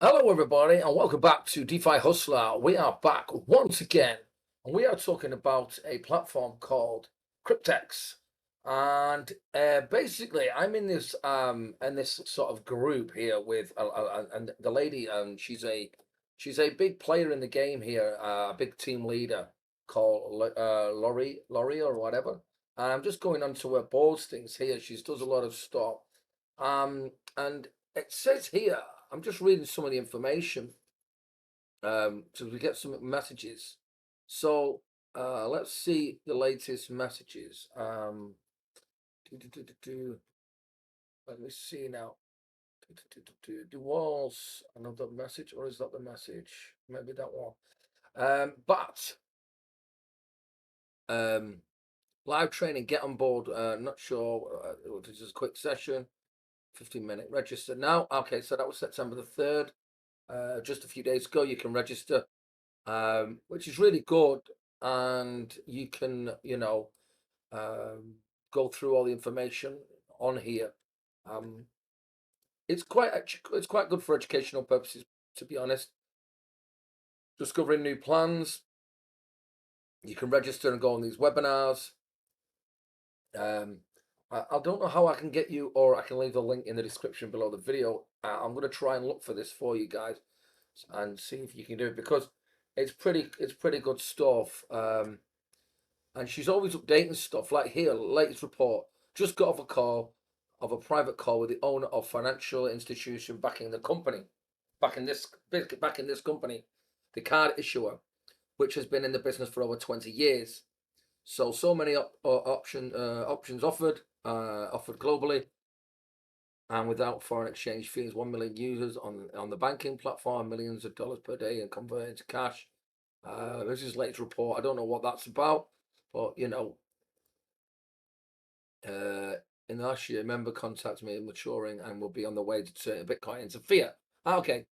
Hello, everybody, and welcome back to DeFi Hustler. We are back once again, and we are talking about a platform called Cryptex. And basically, I'm in this sort of group here with and the lady, she's a big player in the game here, a big team leader called Laurie or whatever. And I'm just going on to her boards things here. She does a lot of stuff, and it says here. I'm just reading some of the information so we get some messages. So let's see the latest messages. Do, do, do, do, do. Let me see now. The walls another message, or is that the message? Maybe that one. But um, live training, get on board. Not sure. This is a quick session, 15-minute register now. Okay, so that was September the 3rd. Just a few days ago, you can register, which is really good. And you can, um, go through all the information on here. Um, it's quite good for educational purposes, to be honest. Discovering new plans. You can register and go on these webinars. Um, I don't know how I can get you, or I can leave a link in the description below the video. I'm going to try and look for this for you guys and see if you can do it because it's pretty good stuff. And she's always updating stuff. Like here, latest report. Just got off a call, of a private call with the owner of financial institution backing the company, back in this company, the card issuer, which has been in the business for over 20 years. So many options offered globally and without foreign exchange fees. 1 million users on the banking platform, millions of dollars per day and converted to cash. This is latest report. I don't know what that's about, but uh, in the last year, a member contacted me maturing and will be on the way to turn Bitcoin into fiat. Okay,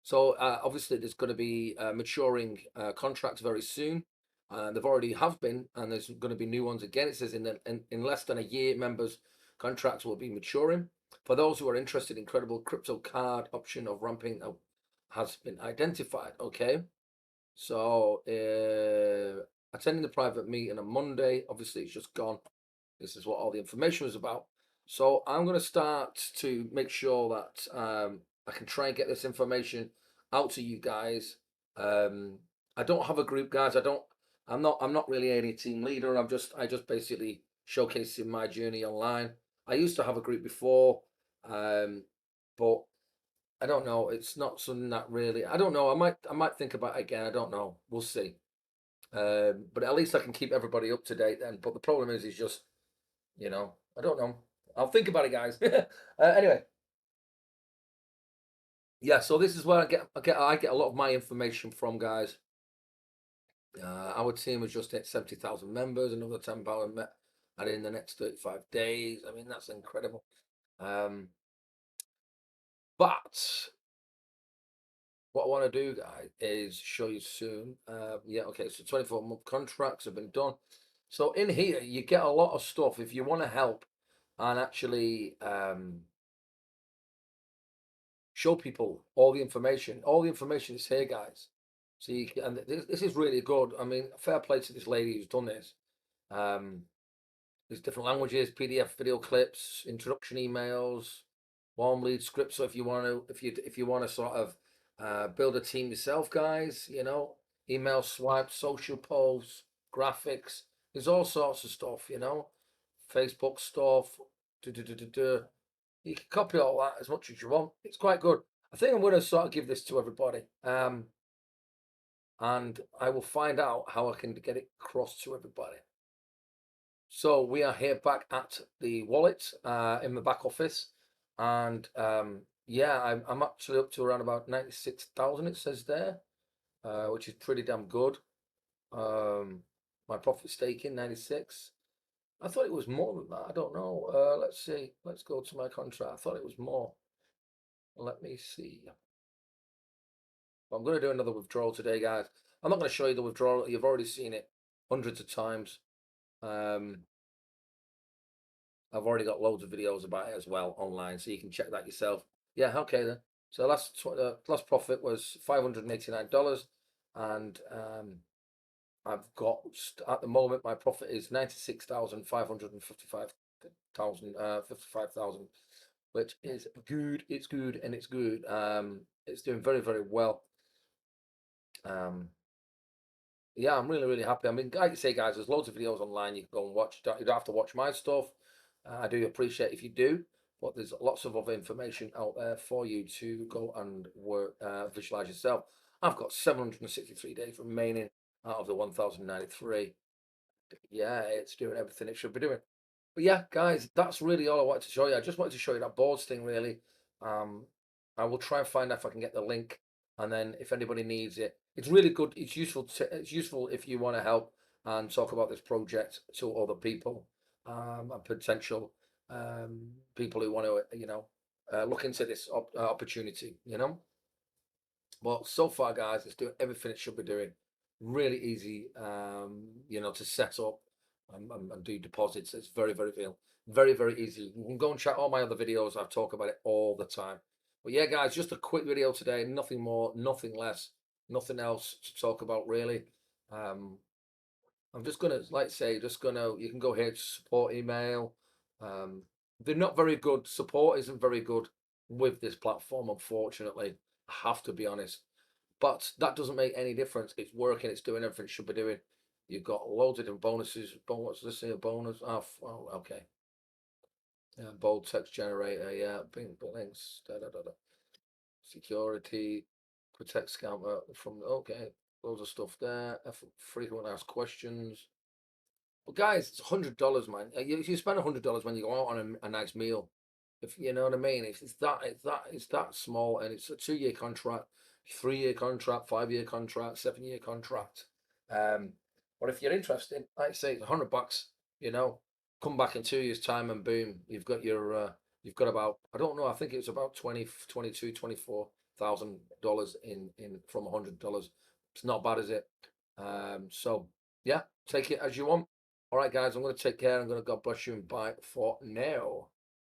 so obviously there's going to be maturing contracts very soon. They've already have been, and there's going to be new ones again. It says in less than a year, members' contracts will be maturing. For those who are interested, incredible crypto card option of ramping up has been identified. Okay, so attending the private meeting on Monday. Obviously, it's just gone. This is what all the information was about. So I'm going to start to make sure that I can try and get this information out to you guys. I don't have a group, guys. I'm not really any team leader. I just basically showcasing my journey online. I used to have a group before, but I don't know. It's not something that really. I don't know. I might think about it again. I don't know. We'll see. But at least I can keep everybody up to date then. But the problem is just I don't know. I'll think about it, guys. Anyway, yeah. So this is where I get a lot of my information from, guys. Our team was just at 70,000 members, another 10,000 and in the next 35 days. I mean, that's incredible. Um, but what I want to do, guys, is show you soon. Yeah, okay. So 24-month contracts have been done. So in here, you get a lot of stuff if you want to help and actually show people all the information. All the information is here, guys. So and this is really good. I mean, fair play to this lady who's done this. Um, there's different languages, PDF video clips, introduction emails, warm lead scripts. So if you want to sort of build a team yourself, guys, email swipes, social posts, graphics. There's all sorts of stuff, Facebook stuff. Do, do, do, do, do. You can copy all that as much as you want. It's quite good. I think I'm going to sort of give this to everybody, and I will find out how I can get it across to everybody. So we are here back at the wallet in the back office, and yeah, I'm actually up to around about 96,000. It says there, which is pretty damn good. My profit staking 96. I thought it was more than that. I don't know. Let's see. Let's go to my contract. I thought it was more. Let me see. I'm going to do another withdrawal today, guys. I'm not going to show you the withdrawal. You've already seen it hundreds of times. Um, I've already got loads of videos about it as well online, so you can check that yourself. Yeah, okay then. So last profit was $589, and I've got at the moment my profit is 55,000, which is good. It's good and it's good. It's doing very, very well. Um, yeah, I'm really, really happy. I mean, like you say, guys, there's loads of videos online you can go and watch. You don't have to watch my stuff. I do appreciate if you do, but there's lots of other information out there for you to go and work, visualize yourself. I've got 763 days remaining out of the 1,093. Yeah, it's doing everything it should be doing. But yeah, guys, that's really all I wanted to show you. I just wanted to show you that boards thing, really. Um, I will try and find out if I can get the link, and then if anybody needs it, it's really good. It's useful. It's useful if you want to help and talk about this project to other people, and potential people who want to, look into this opportunity. But so far, guys, it's doing everything it should be doing. Really easy, to set up and do deposits. It's very, very real. Very, very easy. You can go and check all my other videos. I talk about it all the time. But yeah, guys, just a quick video today. Nothing more, nothing less, nothing else to talk about, really. Um, I'm just gonna, like say, you can go here to support email. Um, they're not very good. Support isn't very good with this platform, unfortunately. I have to be honest. But that doesn't make any difference. It's working, it's doing everything it should be doing. You've got loads of different bonuses. What's this here? Bonus? Oh, okay. Yeah, bold text generator, yeah, bing, links, security, protect scammer from, okay, loads of stuff there. Frequently asked questions. But guys, it's $100, man. You spend $100 when you go out on a nice meal. If you know what I mean, if it's that small, and it's a 2-year contract, 3-year contract, 5-year contract, 7-year contract. Um, but if you're interested, like I say, it's $100. You know, come back in 2 years' time, and boom, you've got about, I don't know, I think it's about 20, 22, $24,000 in from $100. It's not bad, is it? So yeah, take it as you want. All right, guys, I'm going to take care. I'm going to God bless you and bye for now.